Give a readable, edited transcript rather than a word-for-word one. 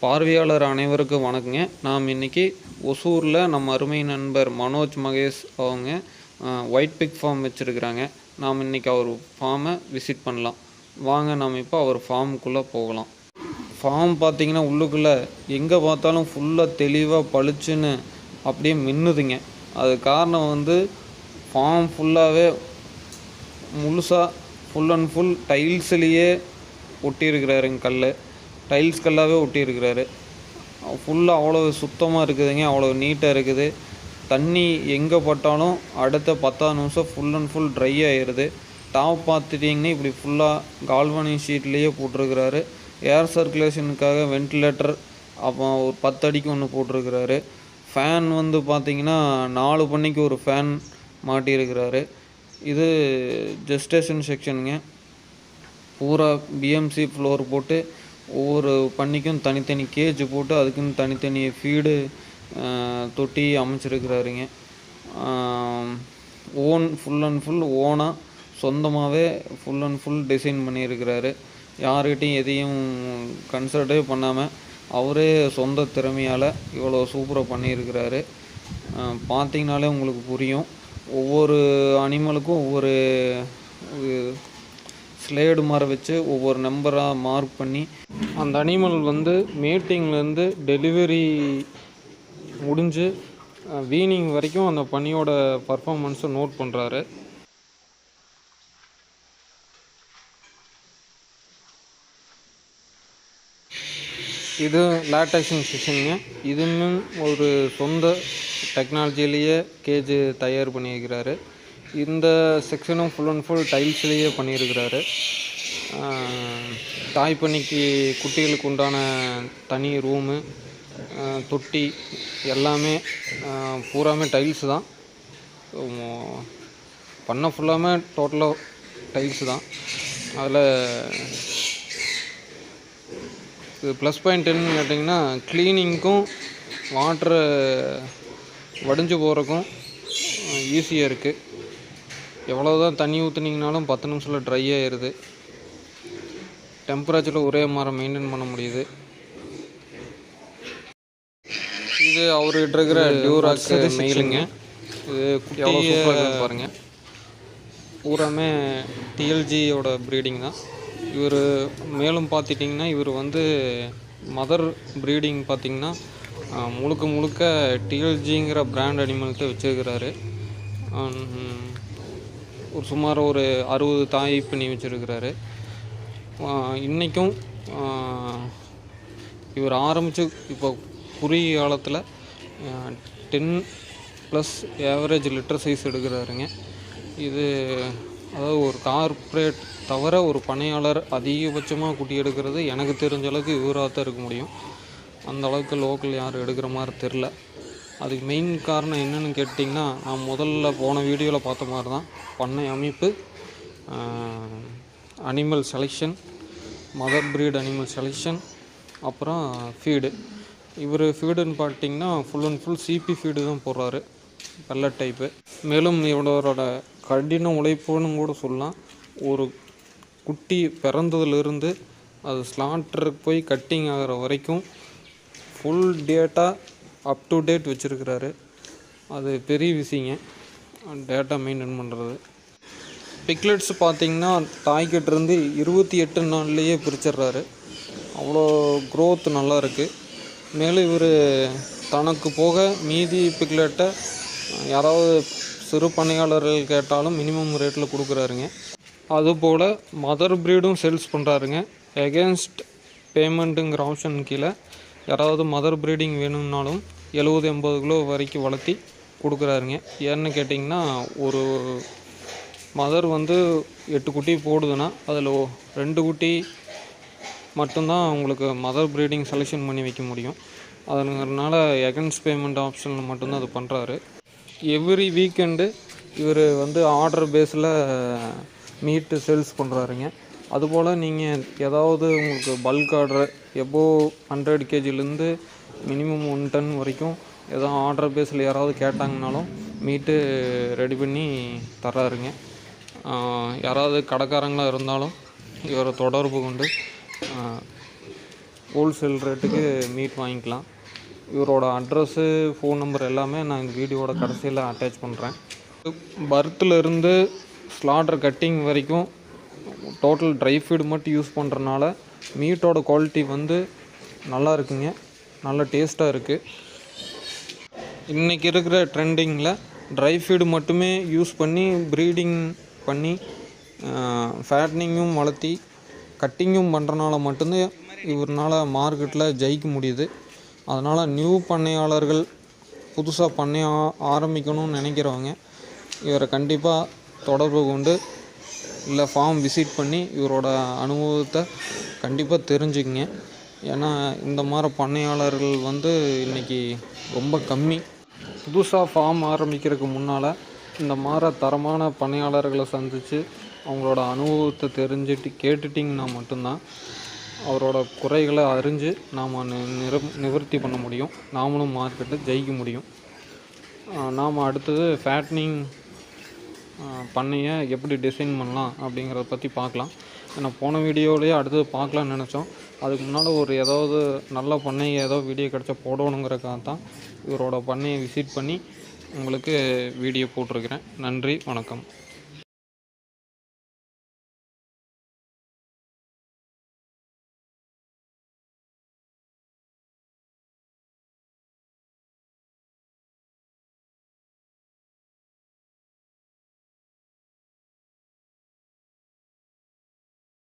பார்வையாளர் அனைவருக்கும் வணக்கங்க. நாம் இன்றைக்கி ஒசூரில் நம்ம அருமை நண்பர் மனோஜ் மகேஷ் அவங்க ஒயிட் பிக் ஃபார்ம் வச்சுருக்குறாங்க. நாம் இன்றைக்கி அவர் ஃபார்மை விசிட் பண்ணலாம். வாங்க நம்ம இப்போ அவர் ஃபார்முக்குள்ளே போகலாம். ஃபார்ம் பார்த்திங்கன்னா உள்ளுக்குள்ளே எங்கே பார்த்தாலும் ஃபுல்லாக தெளிவாக பளிச்சுன்னு அப்படியே மின்னுதுங்க. அது காரணம் வந்து ஃபார்ம் ஃபுல்லாகவே முழுசாக ஃபுல் அண்ட் ஃபுல் டைல்ஸ்லேயே ஒட்டியிருக்கிறாருங்க. டைல்ஸ் கல்லாகவே ஒட்டியிருக்கிறாரு. ஃபுல்லாக அவ்வளோ சுத்தமாக இருக்குதுங்க, அவ்வளோ நீட்டாக இருக்குது. தண்ணி எங்கே பட்டாலும் அடுத்த 10 நிமிஷம் ஃபுல் அண்ட் ஃபுல் ட்ரை ஆகிடுது. டாப் பார்த்துட்டிங்கன்னா இப்படி ஃபுல்லாக கால்வனிக் ஷீட்லேயே போட்டிருக்கிறாரு. ஏர் சர்க்குலேஷனுக்காக வென்டிலேட்டர் அப்போ ஒரு 10 அடிக்கு ஒன்று போட்டிருக்கிறாரு. ஃபேன் வந்து பார்த்திங்கன்னா 4 பண்ணிக்கு ஒரு ஃபேன் மாட்டியிருக்கிறாரு. இது ஜெஸ்டேஷன் செக்ஷனுங்க. பூரா பிஎம்சி ஃப்ளோர் போட்டு ஒவ்வொரு பண்ணிக்கும் தனித்தனி கேஜ் போட்டு அதுக்குன்னு தனித்தனி ஃபீடு தொட்டி அமைச்சிருக்கிறாருங்க. ஃபுல் அண்ட் ஃபுல் ஓனாக சொந்தமாகவே ஃபுல் அண்ட் ஃபுல் டிசைன் பண்ணியிருக்கிறாரு. யார்கிட்டையும் எதையும் கன்சல்ட்டே பண்ணாமல் அவரே சொந்த திறமையால் இவ்வளோ சூப்பராக பண்ணியிருக்கிறாரு. பார்த்திங்கனாலே உங்களுக்கு புரியும். ஒவ்வொரு அனிமலுக்கும் ஒவ்வொரு ஸ்லேடு மாதிரி வச்சு ஒவ்வொரு நம்பராக மார்க் பண்ணி அந்த அனிமல் வந்து மேட்டிங்லேருந்து டெலிவரி முடிஞ்சு வீனிங் வரைக்கும் அந்த பனியோட பர்ஃபார்மன்ஸை நோட் பண்ணுறாரு. இது லாக்டேஷன் செக்ஷனுங்க. இதுவும் ஒரு சொந்த டெக்னாலஜிலேயே கேஜ் தயார் பண்ணியிருக்கிறாரு. இந்த செக்ஷனும் ஃபுல் அண்ட் ஃபுல் டைல்ஸ்லேயே பண்ணியிருக்கிறாரு. தாய் பண்ணிக்கு குட்டிகளுக்கு உண்டான தனி ரூமு, தொட்டி எல்லாமே பூராமே டைல்ஸு தான். பண்ண ஃபுல்லாமே டோட்டலாக டைல்ஸு தான். அதில் இது ப்ளஸ் பாயிண்ட் என்னன்னு கேட்டிங்கன்னா, க்ளீனிங்க்கும் வாட்ரு வடிஞ்சு போகிறக்கும் ஈஸியாக இருக்குது. எவ்வளோ தான் தண்ணி ஊற்றுனீங்கனாலும் 10 நிமிஷத்தில் ட்ரை ஆகிடுது. டெம்பரேச்சரில் ஒரே மாதிரி மெயின்டைன் பண்ண முடியுது. இது அவர்கிட்ட இருக்கிற டியூராக்ஸ் மெயிலுங்க. இது குட்டி பாருங்கள், பூராமே டிஎல்ஜியோட ப்ரீடிங் தான். இவர் மேலும் பார்த்துட்டிங்கன்னா இவர் வந்து மதர் ப்ரீடிங் பார்த்திங்கன்னா முழுக்க டிஎல்ஜிங்கிற பிராண்ட் அனிமல்கிட்ட வச்சுருக்கிறாரு. ஒரு சுமார் ஒரு 60 தாய் பண்ணி வச்சுருக்கிறாரு. இன்றைக்கும் இவர் ஆரம்பித்து இப்போ குறுகிய காலத்தில் 10+ ஏவரேஜ் லிட்டர் சைஸ் எடுக்கிறாருங்க. இது அதாவது ஒரு கார்ப்பரேட் தவிர ஒரு பணியாளர் அதிகபட்சமாக குட்டி எடுக்கிறது எனக்கு தெரிஞ்ச அளவுக்கு இவராக தான் இருக்க முடியும். அந்த அளவுக்கு லோக்கல் யாரும் எடுக்கிற மாதிரி தெரில. அதுக்கு மெயின் காரணம் என்னென்னு கேட்டிங்கன்னா, நான் முதல்ல போன வீடியோவில் பார்த்த மாதிரி தான் பண்ணை அமைப்பு, animal selection, mother breed animal selection, அப்புறம் ஃபீடு. இவர் ஃபீடுன்னு பார்த்திங்கன்னா full and full CP feed தான் போடுறாரு, பெல்லட் டைப்பு. மேலும் இவரோட கடின உழைப்புன்னு கூட சொல்லலாம். ஒரு குட்டி பிறந்ததுலேருந்து அது ஸ்லாட்டருக்கு போய் கட்டிங் ஆகிற வரைக்கும் full data up to date வச்சுருக்கிறாரு. அது பெரிய விஷயங்க, டேட்டா மெயின்டைன் பண்ணுறது. பிக்லெட்ஸ் பார்த்திங்கன்னா தாய்கிட்டேருந்து 28 நாள்லேயே பிரிச்சிடுறாரு. அவ்வளோ க்ரோத் நல்லா இருக்குது. மேலும் இவர் தனக்கு போக மீதி பிக்லெட்டை யாராவது சிறு பண்ணையாளர்கள் கேட்டாலும் மினிமம் ரேட்டில் கொடுக்குறாருங்க. அதுபோல் மதர் ப்ரீடும் சேல்ஸ் பண்ணுறாருங்க. எகென்ஸ்ட் பேமெண்ட்டுங்கிற ஆப்ஷன் கீழே யாராவது மதர் ப்ரீடிங் வேணும்னாலும் 70-80 கிலோ வரைக்கும் வளர்த்தி கொடுக்குறாருங்க. ஏன்னு கேட்டிங்கன்னா, ஒரு மதர் வந்து 8 குட்டி போடுதுன்னா அதில் 2 குட்டி மட்டும்தான் உங்களுக்கு மதர் ப்ரீடிங் செலெக்ஷன் பண்ணி வைக்க முடியும். அதனால எகென்ஸ்ட் பேமெண்ட் ஆப்ஷனில் மட்டும்தான் அது பண்ணுறாரு. எவ்ரி வீக்கெண்டு இவர் வந்து ஆர்டர் பேஸில் மீட்டு சேல்ஸ் பண்ணுறாருங்க. அதுபோல் நீங்கள் ஏதாவது உங்களுக்கு பல்க் ஆர்டர் எபோவ் 100 kgலேருந்து மினிமம் 1 டன் வரைக்கும் ஏதாவது ஆர்டர் பேஸில் யாராவது கேட்டாங்கனாலும் மீட்டு ரெடி பண்ணி தர்றாருங்க. யாராவது கடைக்காரங்களாக இருந்தாலும் இவரை தொடர்பு கொண்டு ஹோல்சேல் ரேட்டுக்கு மீட் வாங்கிக்கலாம். இவரோட அட்ரஸ்ஸு, ஃபோன் நம்பர் எல்லாமே நான் இந்த வீடியோவோட கடைசியில் அட்டாச் பண்ணுறேன். பர்த்துலேருந்து ஸ்லாட்டர் கட்டிங் வரைக்கும் டோட்டல் ட்ரை ஃபீடு மட்டும் யூஸ் பண்ணுறனால மீட்டோட குவாலிட்டி வந்து நல்லா இருக்குங்க, நல்ல டேஸ்ட்டாக இருக்குது. இன்றைக்கி இருக்கிற ட்ரெண்டிங்கில் ட்ரை ஃபீடு மட்டுமே யூஸ் பண்ணி ப்ரீடிங் பண்ணி ஃபேட்னிங்கும் வளர்த்தி கட்டிங்கும் பண்ணுறனால மட்டும்தான் இவரால் மார்க்கெட்டில் ஜெயிக்க முடியுது. அதனால் நியூ பண்ணையாளர்கள் புதுசாக பண்ணைய ஆரம்பிக்கணும்னு நினைக்கிறவங்க இவரை கண்டிப்பாக தொடர்பு கொண்டு இல்லை ஃபார்ம் விசிட் பண்ணி இவரோட அனுபவத்தை கண்டிப்பாக தெரிஞ்சுக்கங்க. ஏன்னா இந்த மாதிரி பண்ணையாளர்கள் வந்து இன்றைக்கி ரொம்ப கம்மி. புதுசாக ஃபார்ம் ஆரம்பிக்கிறதுக்கு முன்னால் இந்த மாதிரி தரமான பண்ணையாளர்களை சந்தித்து அவங்களோட அனுபவத்தை தெரிஞ்சுட்டு கேட்டுட்டிங்கன்னா மட்டும்தான் அவரோட குறைகளை அறிஞ்சு நாம் நிவர்த்தி பண்ண முடியும். நாமளும் மார்க்கெட்டில் ஜெயிக்க முடியும். நாம் அடுத்தது ஃபேட்னிங் பண்ணையை எப்படி டிசைன் பண்ணலாம் அப்படிங்கிறத பற்றி பார்க்கலாம். ஏன்னா போன வீடியோவிலேயே அடுத்தது பார்க்கலான்னு நினச்சோம். அதுக்கு முன்னால் ஏதாவது நல்ல பண்ணையை ஏதோ வீடியோ கிடச்சா போடணுங்கிறக்காக தான் இவரோட பண்ணையை விசிட் பண்ணி உங்களுக்கு வீடியோ போட்டிருக்கிறேன். நன்றி, வணக்கம்.